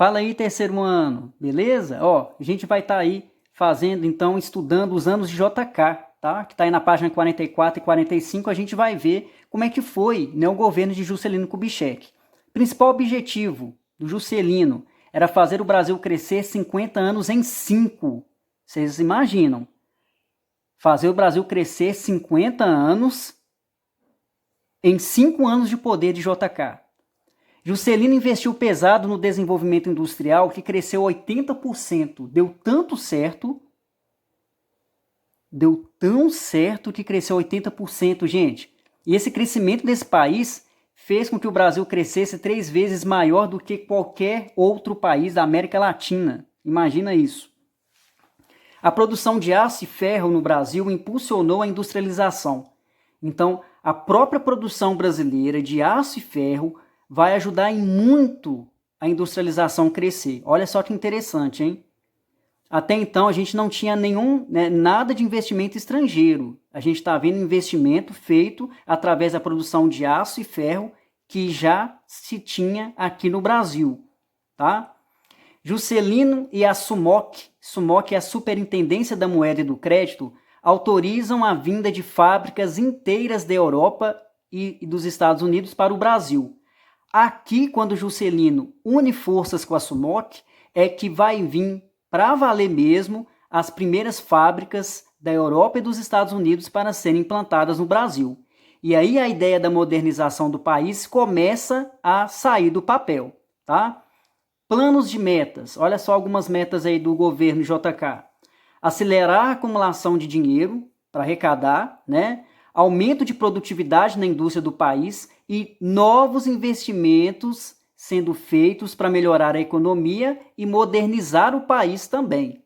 Fala aí, terceiro ano, beleza? Ó, a gente vai estar aí fazendo, então, estudando os anos de JK, tá? Que está aí na página 44 e 45, a gente vai ver como é que foi, né, o governo de Juscelino Kubitschek. Principal objetivo do Juscelino era fazer o Brasil crescer 50 anos em 5. Vocês imaginam? Fazer o Brasil crescer 50 anos em 5 anos de poder de JK. Juscelino investiu pesado no desenvolvimento industrial que cresceu 80%. Deu tão certo que cresceu 80%, gente. E esse crescimento desse país fez com que o Brasil crescesse 3 vezes maior do que qualquer outro país da América Latina. Imagina isso. A produção de aço e ferro no Brasil impulsionou a industrialização. Então, a própria produção brasileira de aço e ferro vai ajudar em muito a industrialização crescer. Olha só que interessante, hein? Até então a gente não tinha nada de investimento estrangeiro. A gente está vendo investimento feito através da produção de aço e ferro que já se tinha aqui no Brasil, tá? Juscelino e a SUMOC é a Superintendência da Moeda e do Crédito, autorizam a vinda de fábricas inteiras da Europa e dos Estados Unidos para o Brasil. Aqui, quando Juscelino une forças com a SUMOC, é que vai vir, para valer mesmo, as primeiras fábricas da Europa e dos Estados Unidos para serem implantadas no Brasil. E aí a ideia da modernização do país começa a sair do papel, tá? Planos de metas. Olha só algumas metas aí do governo JK. Acelerar a acumulação de dinheiro para arrecadar, né? Aumento de produtividade na indústria do país e novos investimentos sendo feitos para melhorar a economia e modernizar o país também.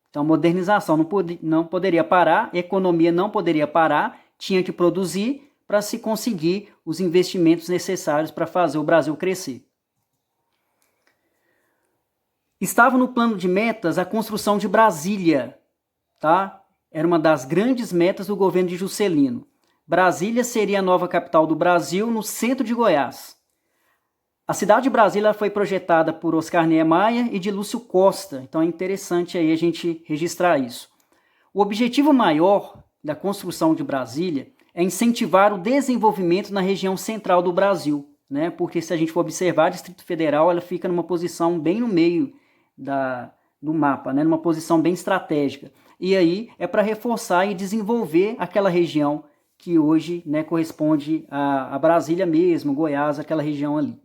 Então, modernização não poderia parar, a economia não poderia parar, tinha que produzir para se conseguir os investimentos necessários para fazer o Brasil crescer. Estava no plano de metas a construção de Brasília, tá? Era uma das grandes metas do governo de Juscelino. Brasília seria a nova capital do Brasil, no centro de Goiás. A cidade de Brasília foi projetada por Oscar Niemeyer e de Lúcio Costa, então é interessante aí a gente registrar isso. O objetivo maior da construção de Brasília é incentivar o desenvolvimento na região central do Brasil, né? Porque se a gente for observar, o Distrito Federal ela fica numa posição bem no meio do mapa, né? Numa posição bem estratégica. E aí é para reforçar e desenvolver aquela região que hoje, né, corresponde a Brasília mesmo, Goiás, aquela região ali.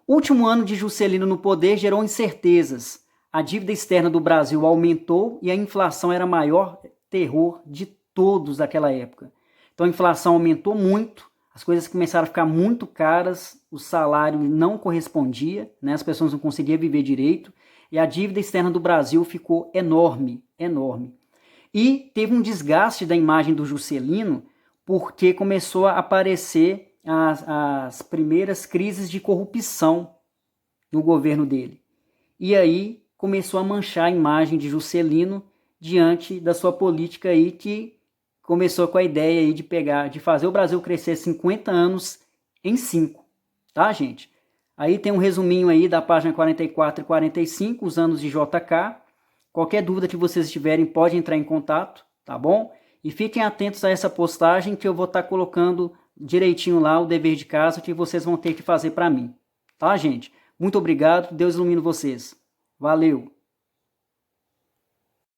O último ano de Juscelino no poder gerou incertezas. A dívida externa do Brasil aumentou e a inflação era o maior terror de todos daquela época. Então a inflação aumentou muito, as coisas começaram a ficar muito caras, o salário não correspondia, né, as pessoas não conseguiam viver direito, e a dívida externa do Brasil ficou enorme, enorme. E teve um desgaste da imagem do Juscelino, porque começou a aparecer as primeiras crises de corrupção no governo dele. E aí começou a manchar a imagem de Juscelino diante da sua política aí, que começou com a ideia aí de fazer o Brasil crescer 50 anos em 5, tá, gente? Aí tem um resuminho aí da página 44 e 45, os anos de JK. Qualquer dúvida que vocês tiverem, pode entrar em contato, tá bom? E fiquem atentos a essa postagem que eu vou estar colocando direitinho lá o dever de casa que vocês vão ter que fazer para mim. Tá, gente? Muito obrigado, Deus ilumine vocês. Valeu!